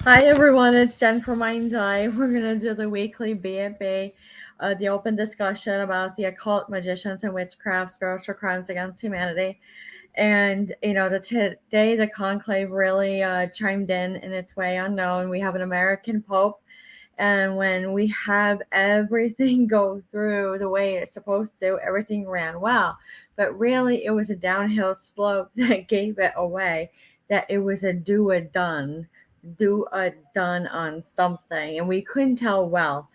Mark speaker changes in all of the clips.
Speaker 1: Hi everyone, it's Jen from Mind's Eye. We're gonna do the weekly BFA, the open discussion about the occult, magicians, and witchcraft, spiritual crimes against humanity. And today the conclave really chimed in its way unknown. We have an American Pope, and when we have everything go through the way it's supposed to, everything ran well. But really, it was a downhill slope that gave it away. That it was a do a done on something, and we couldn't tell well.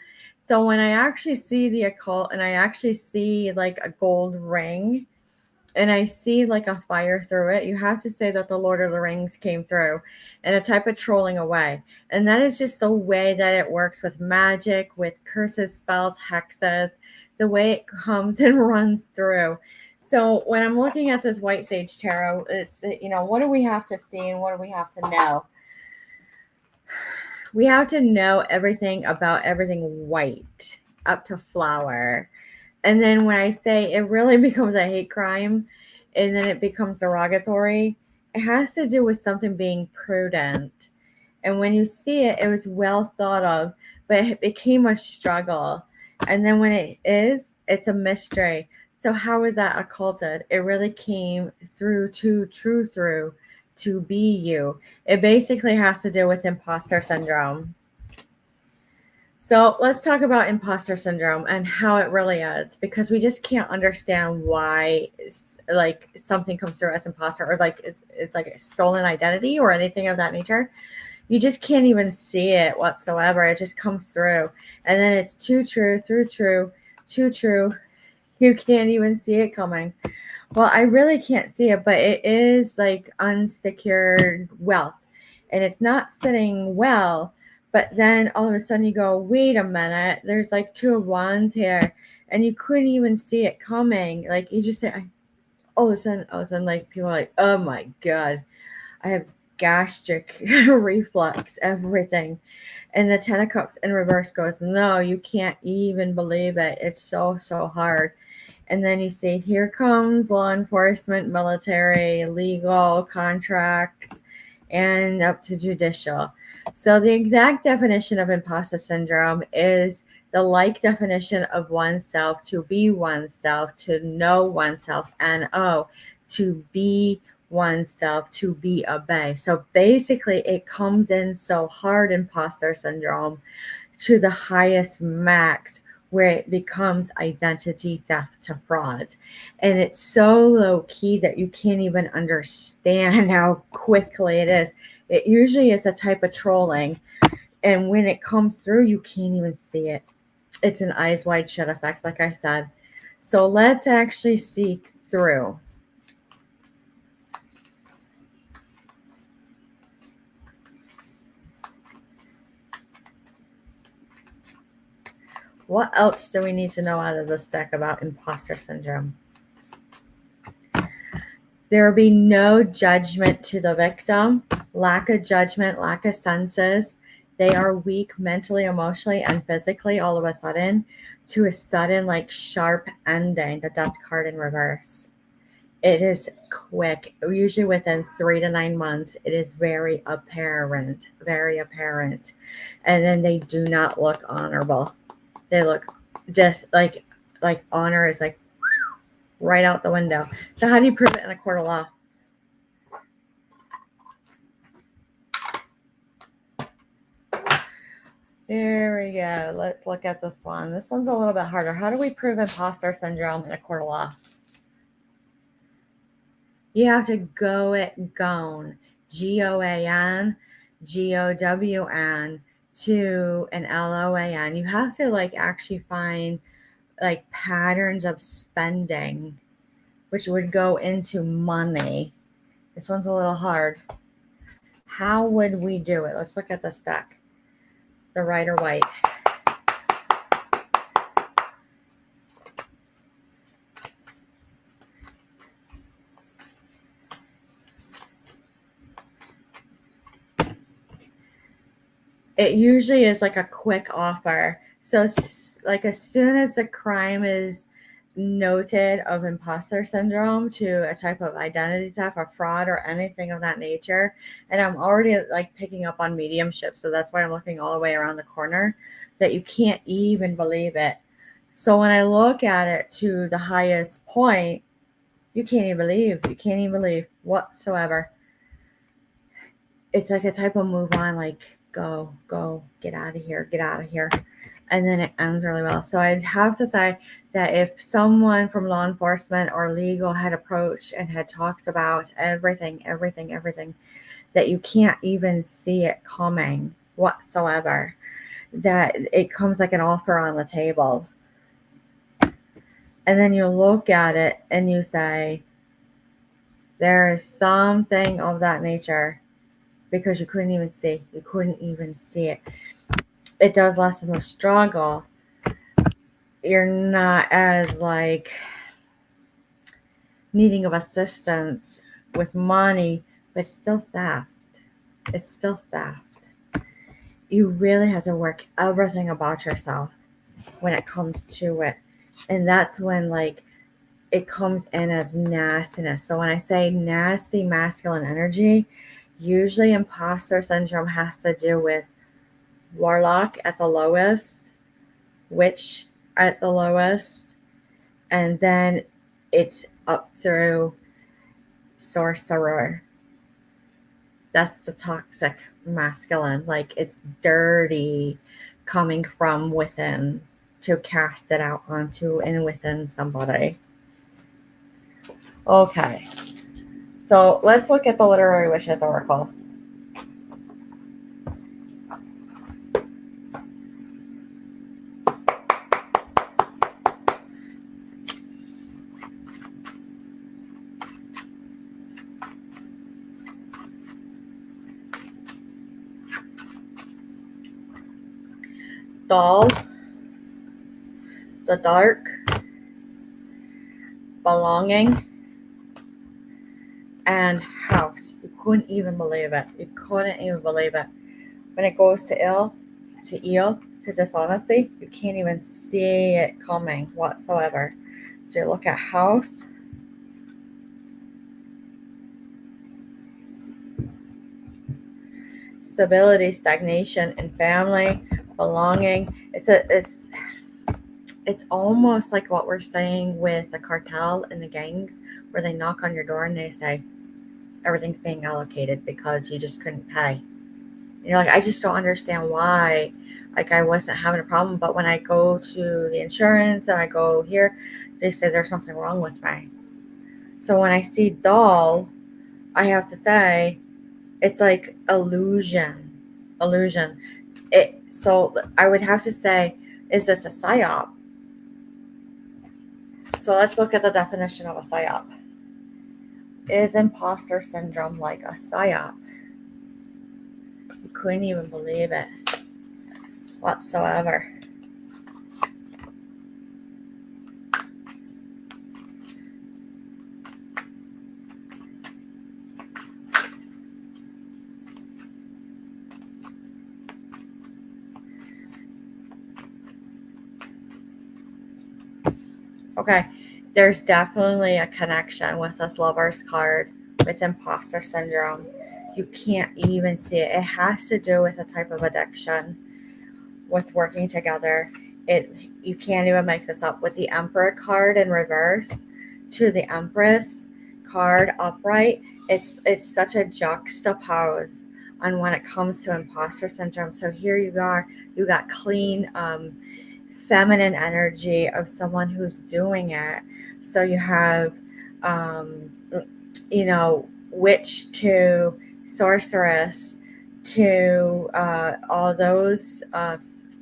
Speaker 1: So when I actually see the occult, and I actually see like a gold ring, and I see like a fire through it, you have to say that the Lord of the Rings came through and a type of trolling away. And that is just the way that it works with magic, with curses, spells, hexes, the way it comes and runs through. So when I'm looking at this White Sage Tarot, it's, what do we have to see and what do we have to know? We have to know everything about everything white up to flower. And then when I say it really becomes a hate crime and then it becomes derogatory, it has to do with something being prudent. And when you see it, it was well thought of, but it became a struggle. And then when it is, it's a mystery. So how is that occulted? It really came through to be you. It basically has to do with imposter syndrome. So let's talk about imposter syndrome and how it really is, because we just can't understand why like something comes through as imposter, or like it's like a stolen identity or anything of that nature. You just can't even see it whatsoever. It just comes through, and then it's too true, too true. You can't even see it coming. Well, I really can't see it, but it is like unsecured wealth, and it's not sitting well. But then all of a sudden you go, wait a minute, there's like two of wands here, and you couldn't even see it coming. Like you just say, all of a sudden, like people are like, oh my god, I have gastric reflux, everything. And the Ten of Cups in reverse goes, no, you can't even believe it. It's so hard. And then you see, here comes law enforcement, military, legal, contracts, and up to judicial. So the exact definition of imposter syndrome is the like definition of oneself, to be oneself, to know oneself, and to be oneself, to be obey. So basically, it comes in so hard, imposter syndrome, to the highest max, where it becomes identity theft to fraud. And it's so low key that you can't even understand how quickly it is. It usually is a type of trolling. And when it comes through, you can't even see it. It's an eyes wide shut effect, like I said. So let's actually seek through. What else do we need to know out of this deck about imposter syndrome? There will be no judgment to the victim, lack of judgment, lack of senses. They are weak mentally, emotionally, and physically all of a sudden, to a sudden, like sharp ending, the death card in reverse. It is quick, usually within 3 to 9 months. It is very apparent, very apparent. And then they do not look honorable. They look just like honor is like right out the window. So how do you prove it in a court of law? There we go. Let's look at this one. This one's a little bit harder. How do we prove imposter syndrome in a court of law? You have to go it gone. GOAN, GOWN to an LOAN. You have to like actually find like patterns of spending, which would go into money. This one's a little hard. How would we do it? Let's look at this deck. The Rider White. It usually is like a quick offer. So it's like as soon as the crime is noted of imposter syndrome to a type of identity theft or fraud or anything of that nature. And I'm already like picking up on mediumship. So that's why I'm looking all the way around the corner, that you can't even believe it. So when I look at it to the highest point, you can't even believe whatsoever. It's like a type of move on, like go, get out of here, and then it ends really well. So I'd have to say that if someone from law enforcement or legal had approached and had talked about everything, that you can't even see it coming whatsoever, that it comes like an offer on the table, and then you look at it and you say, there is something of that nature, because you couldn't even see it. It does lessen the struggle. You're not as like needing of assistance with money, but it's still theft. It's still theft. You really have to work everything about yourself when it comes to it. And that's when like it comes in as nastiness. So when I say nasty masculine energy, usually imposter syndrome has to do with warlock at the lowest, witch at the lowest, and then it's up through sorcerer. That's the toxic masculine. Like it's dirty coming from within to cast it out onto and within somebody. Okay. So let's look at the Literary Witches Oracle. Doll, the dark, belonging, and house. You couldn't even believe it. When it goes to ill, to dishonesty, you can't even see it coming whatsoever. So you look at house, stability, stagnation, and family, belonging. It's almost like what we're saying with the cartel and the gangs, where they knock on your door and they say everything's being allocated because you just couldn't pay. You're like, I just don't understand why. Like I wasn't having a problem, but when I go to the insurance and I go here, they say there's something wrong with me. So when I see doll, I have to say it's like illusion. So I would have to say, is this a psyop? So let's look at the definition of a psyop. Is imposter syndrome like a psyop? You couldn't even believe it whatsoever. Okay, there's definitely a connection with this Lover's card with imposter syndrome. You can't even see it. It has to do with a type of addiction, with working together. You can't even make this up. With the Emperor card in reverse to the Empress card upright, it's such a juxtapose on when it comes to imposter syndrome. So here you got clean feminine energy of someone who's doing it. So you have witch to sorceress to all those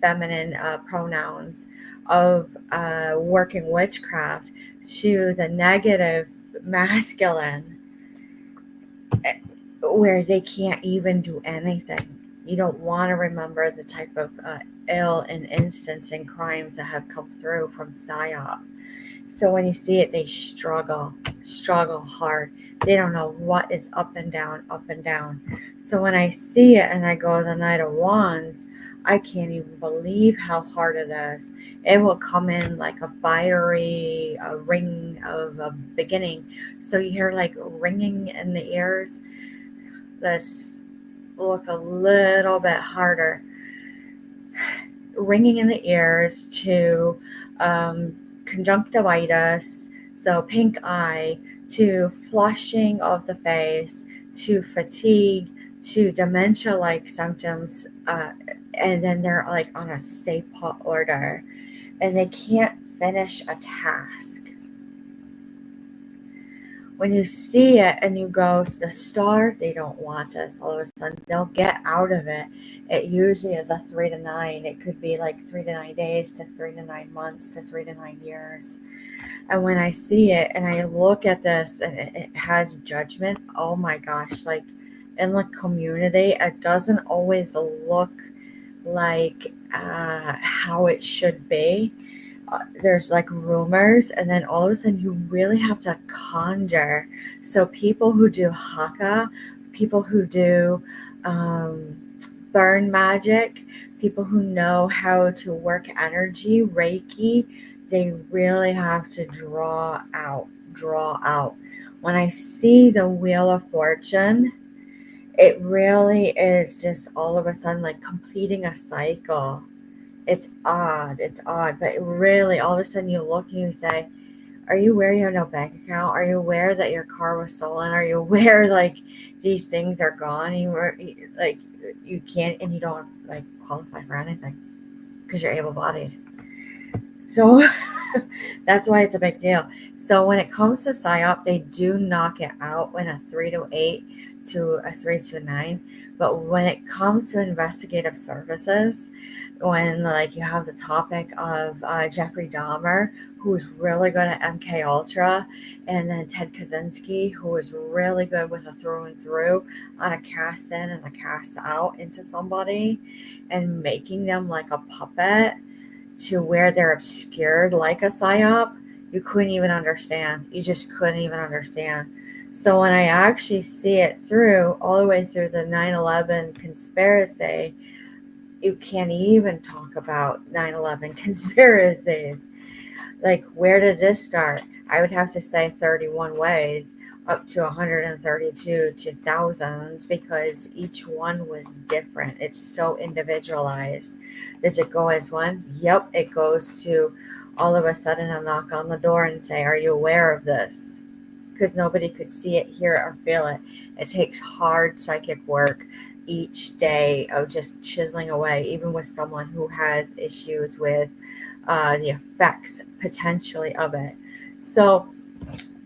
Speaker 1: feminine pronouns of working witchcraft to the negative masculine, where they can't even do anything. You don't want to remember the type of ill and instance and crimes that have come through from PSYOP. So when you see it, they struggle hard. They don't know what is up and down. So when I see it and I go the Knight of Wands, I can't even believe how hard it is. It will come in like a fiery ring of a beginning. So you hear like ringing in the ears. Let's look a little bit harder. Ringing in the ears to conjunctivitis, so pink eye, to flushing of the face, to fatigue, to dementia-like symptoms, and then they're like on a stay put order, and they can't finish a task. When you see it and you go to the star, they don't want this. All of a sudden, they'll get out of it. It usually is a 3 to 9. It could be like 3 to 9 days to 3 to 9 months to 3 to 9 years. And when I see it and I look at this and it has judgment, oh my gosh, like in the community, it doesn't always look like how it should be. There's like rumors, and then all of a sudden you really have to conjure. So people who do haka, people who do burn magic, people who know how to work energy, Reiki, they really have to draw out. When I see the Wheel of Fortune, it really is just all of a sudden like completing a cycle. It's odd, but really all of a sudden you look and you say, are you aware you have no bank account? Are you aware that your car was stolen? Are you aware like these things are gone? You were like, you can't, and you don't like qualify for anything because you're able-bodied. So that's why it's a big deal. So when it comes to PSYOP, they do knock it out in a 3 to 8 to a 3 to 9. But when it comes to investigative services, when like you have the topic of Jeffrey Dahmer, who is really good at MK Ultra, and then Ted Kaczynski, who is really good with a through and through on a cast in and a cast out into somebody, and making them like a puppet to where they're obscured like a PSYOP, you couldn't even understand. You just couldn't even understand. So when I actually see it through, all the way through the 9/11 conspiracy, you can't even talk about 9/11 conspiracies. Like, where did this start? I would have to say 31 ways up to 132 to thousands, because each one was different. It's so individualized. Does it go as one? Yep, it goes to all of a sudden a knock on the door and say, are you aware of this? Because nobody could see it, hear it, or feel it. It takes hard psychic work each day of just chiseling away, even with someone who has issues with the effects potentially of it. So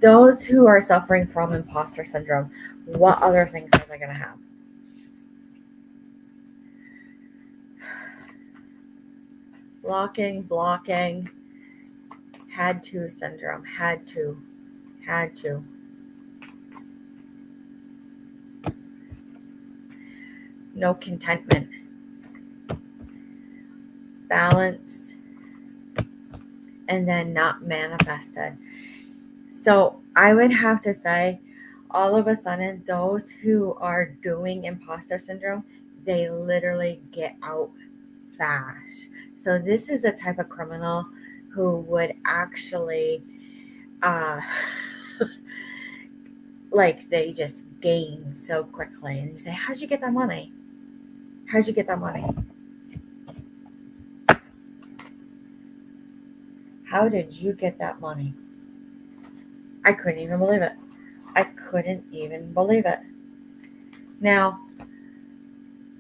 Speaker 1: those who are suffering from imposter syndrome, what other things are they going to have? Blocking, had to syndrome, had to. No contentment, balanced, and then not manifested. So I would have to say, all of a sudden, those who are doing imposter syndrome, they literally get out fast. So this is a type of criminal who would actually, like, they just gain so quickly. And you say, how'd you get that money? How'd you get that money? How did you get that money? I couldn't even believe it. Now,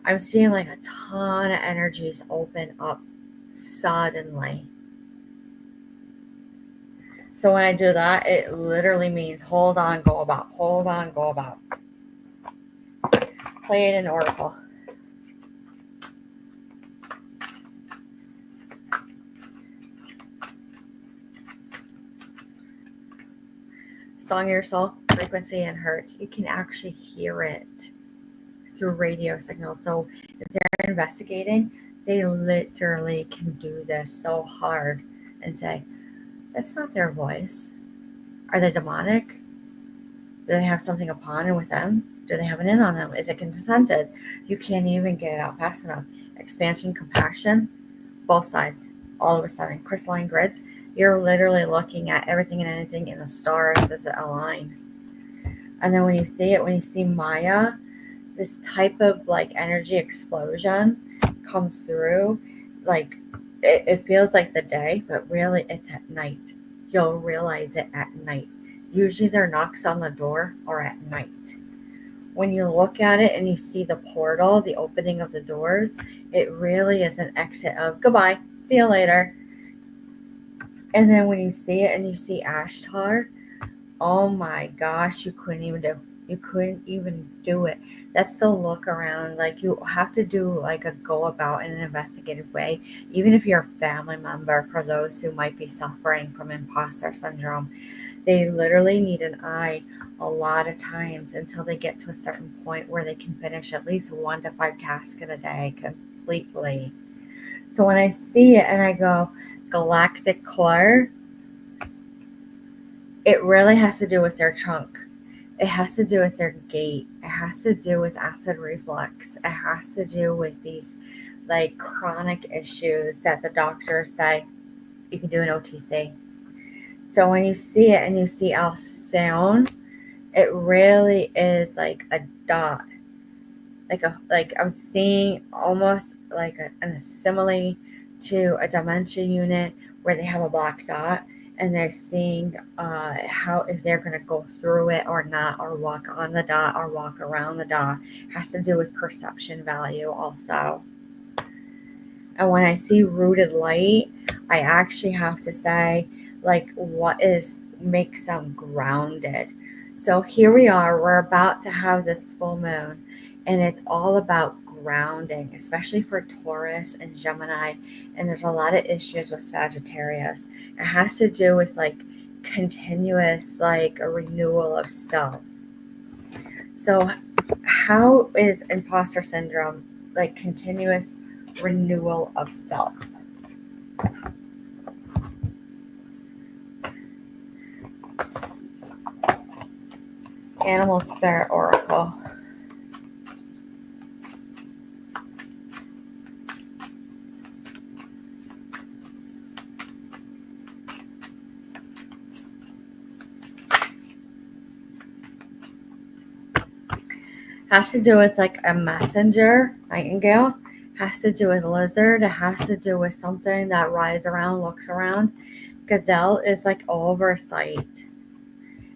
Speaker 1: I'm seeing like a ton of energies open up suddenly. So when I do that, it literally means hold on, go about. Play it in Oracle. Song of Your Soul, frequency and hertz. You can actually hear it through radio signals. So if they're investigating, they literally can do this so hard and say, that's not their voice. Are they demonic? Do they have something upon and with them? Do they have an in on them? Is it consented? You can't even get it out fast enough. expansion, compaction, both sides, all of a sudden, crystalline grids. You're literally looking at everything and anything in the stars as it align. And then when you see Maya, this type of like energy explosion comes through. Like it feels like the day, but really it's at night. You'll realize it at night. Usually there are knocks on the door or at night. When you look at it and you see the portal, the opening of the doors, it really is an exit of goodbye, see you later. And then when you see it and you see Ashtar, oh my gosh, you couldn't even do it. That's the look around. Like you have to do like a go about in an investigative way, even if you're a family member. For those who might be suffering from imposter syndrome, they literally need an eye a lot of times until they get to a certain point where they can finish at least 1 to 5 tasks in a day completely. So when I see it and I go galactic core, it really has to do with their trunk. It has to do with their gait. It has to do with acid reflux. It has to do with these like chronic issues that the doctors say you can do an OTC. So when you see it and you see Alcyone, it really is like a dot. Like I'm seeing almost like an simile to a dementia unit where they have a black dot and they're seeing how if they're going to go through it or not, or walk on the dot or walk around the dot. It has to do with perception value also. And when I see rooted light, I actually have to say, like, what makes them grounded. So here we are, we're about to have this full moon, and it's all about grounding, especially for Taurus and Gemini. And there's a lot of issues with Sagittarius. It has to do with like continuous, like a renewal of self. So how is imposter syndrome like continuous renewal of self? Animal Spirit Oracle. Has to do with like a messenger, nightingale. Has to do with lizard. It has to do with something that rides around, looks around. Gazelle is like oversight.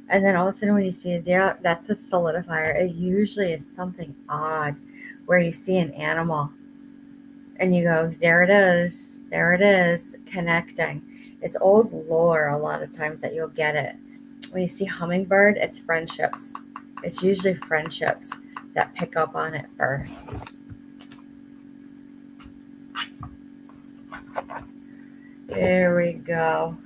Speaker 1: And then all of a sudden when you see a deer, that's a solidifier. It usually is something odd where you see an animal and you go, there it is, connecting. It's old lore a lot of times that you'll get it. When you see hummingbird, it's friendships. It's usually friendships that pick up on it first. There we go.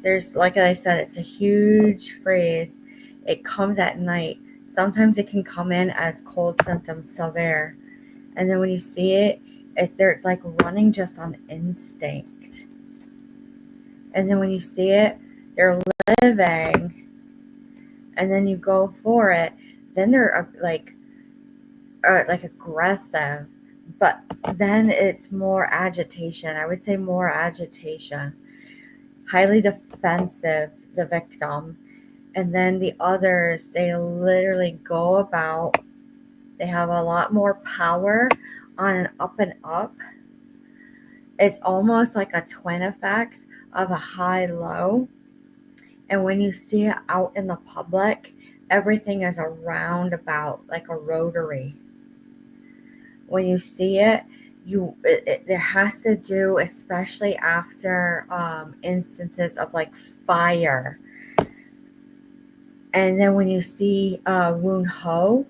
Speaker 1: There's, like I said, it's a huge phrase. It comes at night. Sometimes it can come in as cold symptoms, severe. And then when you see it, they're like running just on instinct. And then when you see it, they're living. And then you go for it. Then they're like aggressive. But then it's more agitation. I would say more agitation. Highly defensive, the victim. And then the others, they literally go about, they have a lot more power on an up and up. It's almost like a twin effect of a high-low. And when you see it out in the public, everything is a roundabout, like a rotary. When you see it, it has to do, especially after instances of like fire. And then when you see Woon Ho,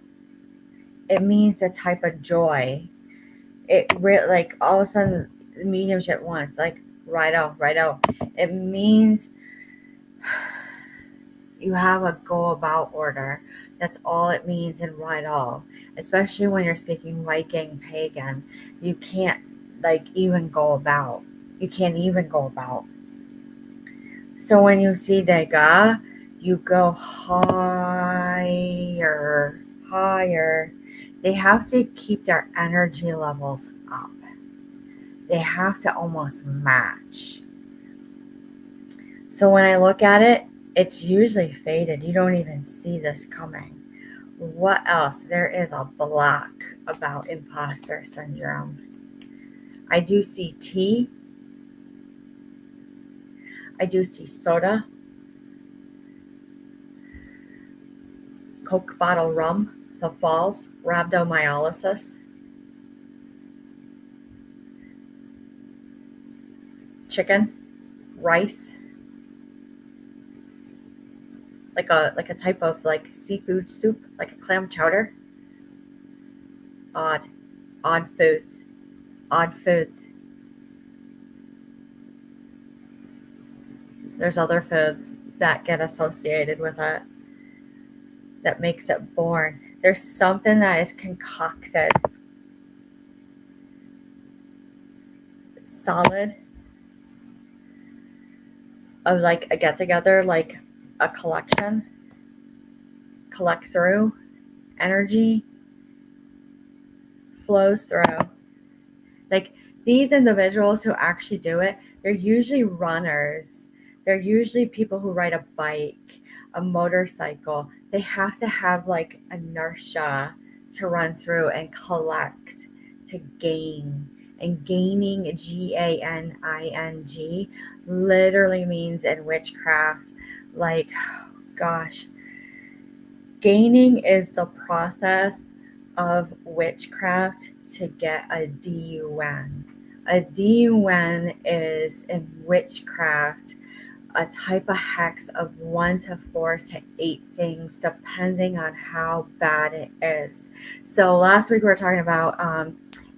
Speaker 1: it means a type of joy. It really, like, all of a sudden mediumship wants like right out. It means you have a go about order. That's all it means in right all. Especially when you're speaking Viking pagan, you can't like even go about. You can't even go about. So when you see Degas, you go higher, higher. They have to keep their energy levels up. They have to almost match. So when I look at it, it's usually faded. You don't even see this coming. What else? There is a block about imposter syndrome. I do see tea. I do see soda. Coke bottle rum. So falls. Rhabdomyolysis. Chicken. Rice. Like a type of like seafood soup, like a clam chowder. Odd foods. Odd foods. There's other foods that get associated with it that makes it born. There's something that is concocted, solid, of like a get together, like a collection, collect through, energy flows through. Like these individuals who actually do it, they're usually runners. They're usually people who ride a bike, a motorcycle. They have to have like inertia to run through and collect, to gain. And gaining, Ganing, literally means in witchcraft, like, gosh, gaining is the process of witchcraft to get a DUN. A DUN is in witchcraft a type of hex of 1 to 4 to 8 things, depending on how bad it is. So last week we were talking about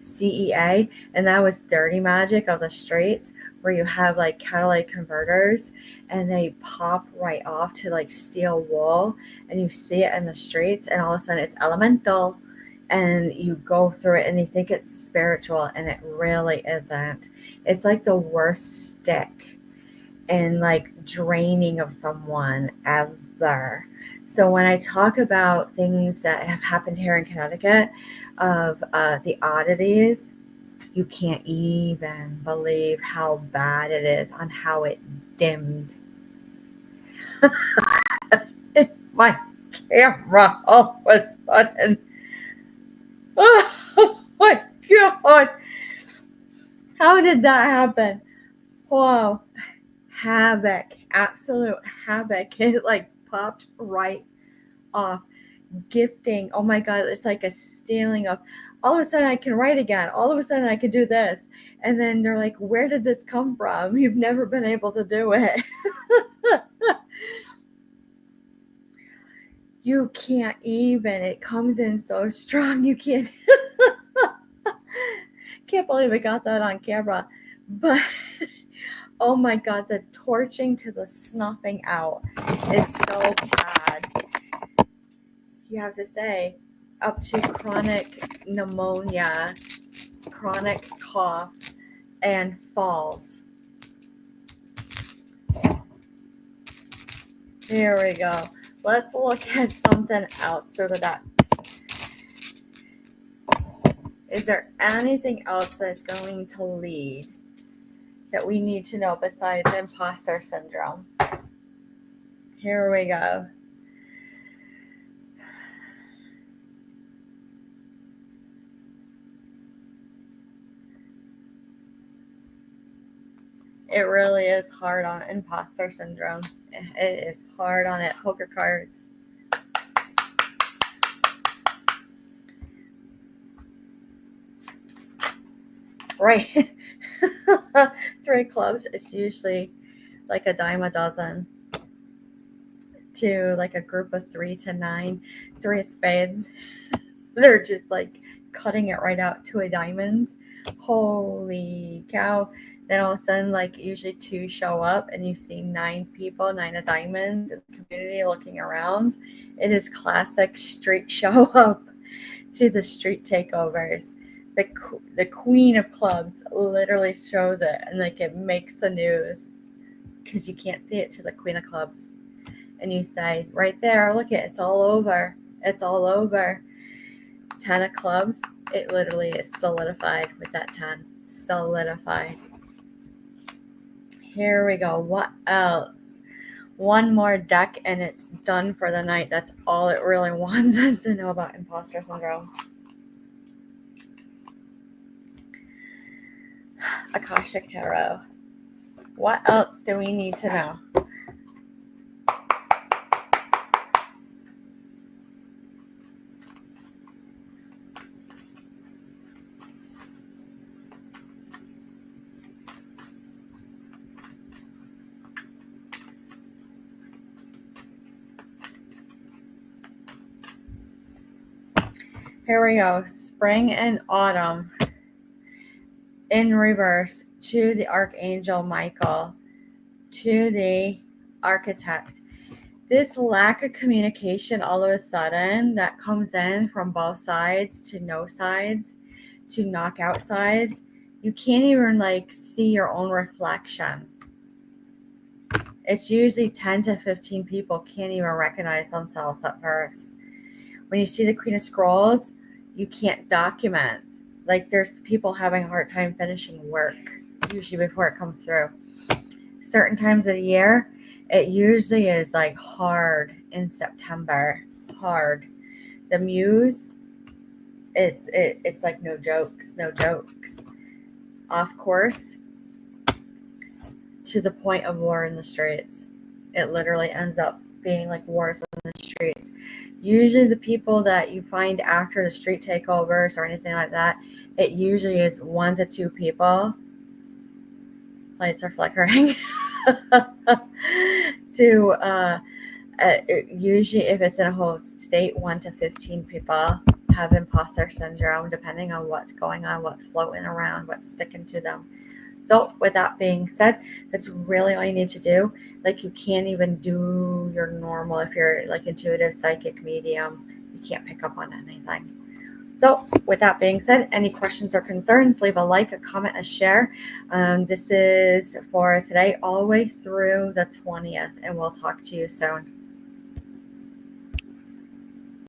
Speaker 1: CEA, and that was dirty magic of the streets, where you have like catalytic converters and they pop right off to like steel wool, and you see it in the streets, and all of a sudden it's elemental, and you go through it and you think it's spiritual, and it really isn't. It's like the worst stick and like draining of someone ever. So when I talk about things that have happened here in Connecticut, of the oddities, you can't even believe how bad it is on how it dimmed my camera all of a sudden. Oh my God. How did that happen? Whoa. Havoc. Absolute havoc. It like popped right off. Gifting. Oh my God. It's like a stealing of. All of a sudden I can write again. All of a sudden I can do this. And then they're like, where did this come from? You've never been able to do it. You can't even. It comes in so strong. You can't. Can't believe I got that on camera. But oh my God, the torching to the snuffing out is so bad. You have to say, up to chronic pneumonia, chronic cough, and falls. Here we go. Let's look at something else through the deck. Is there anything else that's going to lead that we need to know besides imposter syndrome? Here we go. It really is hard on imposter syndrome. It is hard on it. Poker cards. Right. 3 clubs, it's usually like a dime a dozen to like a group of 3 to 9. 3 of spades. They're just like cutting it right out. 2 of diamonds. Holy cow. Then all of a sudden, like usually 2 show up and you see 9 people, 9 of diamonds in the community looking around. It is classic street show up to the street takeovers. The queen of clubs literally shows it, and like it makes the news because you can't see it to the Queen of Clubs. And you say, right there, look it, it's all over. It's all over. 10 of Clubs, it literally is solidified with that 10. Solidified. Here we go. What else? One more deck and it's done for the night. That's all it really wants us to know about imposter syndrome. Akashic Tarot. What else do we need to know? Here we go. Spring and autumn in reverse to the Archangel Michael, to the Architect. This lack of communication all of a sudden that comes in from both sides to no sides to knockout sides, you can't even see your own reflection. It's usually 10 to 15 people can't even recognize themselves at first. When you see the Queen of Scrolls, you can't document. There's people having a hard time finishing work, usually before it comes through. Certain times of the year, it usually is hard in September. Hard. The Muse, it's no jokes. Off course to the point of war in the streets. It literally ends up being wars in the streets. Usually the people that you find after the street takeovers or anything like that, it usually is 1 to 2 people. Lights are flickering. Usually if it's in a whole state, 1 to 15 people have imposter syndrome, depending on what's going on, what's floating around, what's sticking to them. So with that being said, that's really all you need to do. You can't even do your normal, if you're intuitive, psychic, medium, you can't pick up on anything. So with that being said, any questions or concerns, leave a like, a comment, a share. This is for today all the way through the 20th, and we'll talk to you soon.